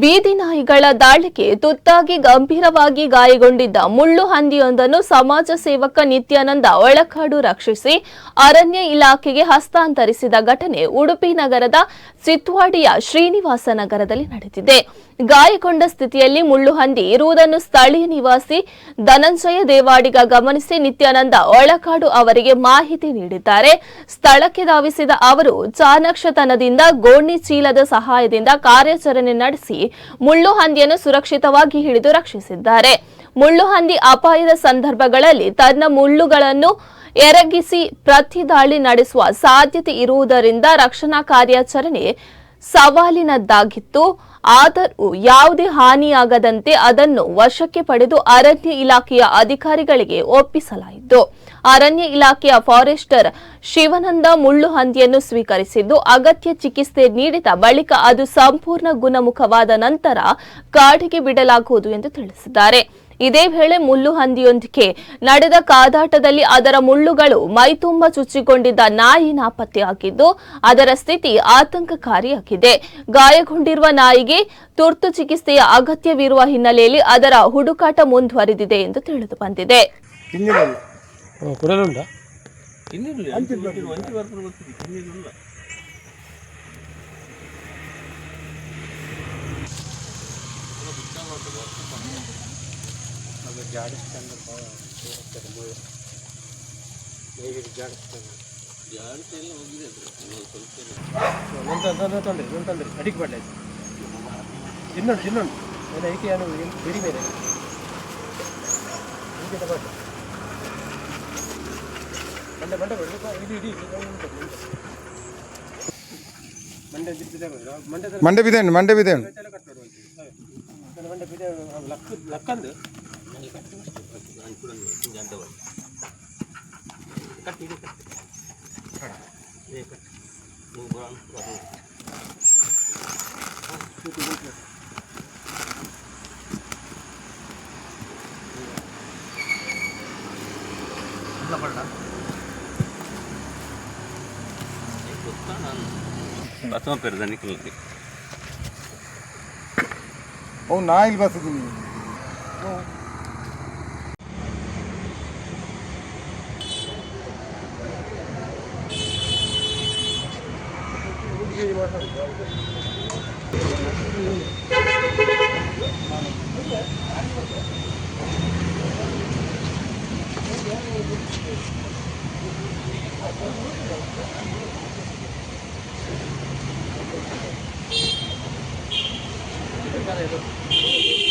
ಬೀದಿ ನಾಯಿಗಳ ದಾಳಿಗೆ ತುತ್ತಾಗಿ ಗಂಭೀರವಾಗಿ ಗಾಯಗೊಂಡಿದ್ದ ಮುಳ್ಳು ಹಂದಿಯೊಂದನ್ನು ಸಮಾಜ ಸೇವಕ ನಿತ್ಯಾನಂದ ಒಳಕಾಡು ರಕ್ಷಿಸಿ ಅರಣ್ಯ ಇಲಾಖೆಗೆ ಹಸ್ತಾಂತರಿಸಿದ ಘಟನೆ ಉಡುಪಿ ನಗರದ ಸಿತ್ವಾಡಿಯ ಶ್ರೀನಿವಾಸ ನಗರದಲ್ಲಿ ನಡೆದಿದೆ. ಗಾಯಗೊಂಡ ಸ್ಥಿತಿಯಲ್ಲಿ ಮುಳ್ಳು ಹಂದಿ ಇರುವುದನ್ನು ಸ್ಥಳೀಯ ನಿವಾಸಿ ಧನಂಜಯ ದೇವಾಡಿಗ ಗಮನಿಸಿ ನಿತ್ಯಾನಂದ ಒಳಕಾಡು ಅವರಿಗೆ ಮಾಹಿತಿ ನೀಡಿದ್ದಾರೆ. ಸ್ಥಳಕ್ಕೆ ಧಾವಿಸಿದ ಅವರು ಚಾಣಾಕ್ಷತನದಿಂದ ಗೋಣಿ ಚೀಲದ ಸಹಾಯದಿಂದ ಕಾರ್ಯಾಚರಣೆ ನಡೆಸಿ ಮುಳ್ಳು ಹಂದಿಯನ್ನು ಸುರಕ್ಷಿತವಾಗಿ ಹಿಡಿದು ರಕ್ಷಿಸಿದ್ದಾರೆ. ಮುಳ್ಳು ಹಂದಿ ಅಪಾಯದ ಸಂದರ್ಭಗಳಲ್ಲಿ ತನ್ನ ಮುಳ್ಳುಗಳನ್ನು ಎರಗಿಸಿ ಪ್ರತಿ ದಾಳಿ ನಡೆಸುವ ಸಾಧ್ಯತೆ ಇರುವುದರಿಂದ ರಕ್ಷಣಾ ಕಾರ್ಯಾಚರಣೆ ಸವಾಲಿನದ್ದಾಗಿತ್ತು. ಆದರೂ ಯಾವುದೇ ಹಾನಿಯಾಗದಂತೆ ಅದನ್ನು ವಶಕ್ಕೆ ಪಡೆದು ಅರಣ್ಯ ಇಲಾಖೆಯ ಅಧಿಕಾರಿಗಳಿಗೆ ಒಪ್ಪಿಸಲಾಯಿತು. ಅರಣ್ಯ ಇಲಾಖೆಯ ಫಾರೆಸ್ಟರ್ ಶಿವಾನಂದ ಮುಳ್ಳು ಹಂದಿಯನ್ನು ಸ್ವೀಕರಿಸಿದ್ದು ಅಗತ್ಯ ಚಿಕಿತ್ಸೆ ನೀಡಿದ ಬಳಿಕ ಅದು ಸಂಪೂರ್ಣ ಗುಣಮುಖವಾದ ನಂತರ ಕಾಡಿಗೆ ಬಿಡಲಾಗುವುದು ಎಂದು ತಿಳಿಸಿದ್ದಾರೆ. ಇದೇ ವೇಳೆ ಮುಳ್ಳು ಹಂದಿಯೊಂದಿಗೆ ನಡೆದ ಕಾದಾಟದಲ್ಲಿ ಅದರ ಮುಳ್ಳುಗಳು ಮೈತುಂಬ ಚುಚ್ಚಿಕೊಂಡಿದ್ದ ನಾಯಿ ನಾಪತ್ತೆಯಾಗಿದ್ದು ಅದರ ಸ್ಥಿತಿ ಆತಂಕಕಾರಿಯಾಗಿದೆ. ಗಾಯಗೊಂಡಿರುವ ನಾಯಿಗೆ ತುರ್ತು ಚಿಕಿತ್ಸೆಯ ಅಗತ್ಯವಿರುವ ಹಿನ್ನೆಲೆಯಲ್ಲಿ ಅದರ ಹುಡುಕಾಟ ಮುಂದುವರಿದಿದೆ ಎಂದು ತಿಳಿದು ಬಂದಿದೆ. ಅಡಿಗೆ ಬಡ್ಡೆ ಇನ್ನೊಂದು ಏಕೆ ಏನು ಬಿಡಿ ಮೇಲೆ ಮಂಡೆ ಬಿದೆ ಲಕ್ಕಂದು बसों पर निकल गई ओ ना इल बस दी Gracias.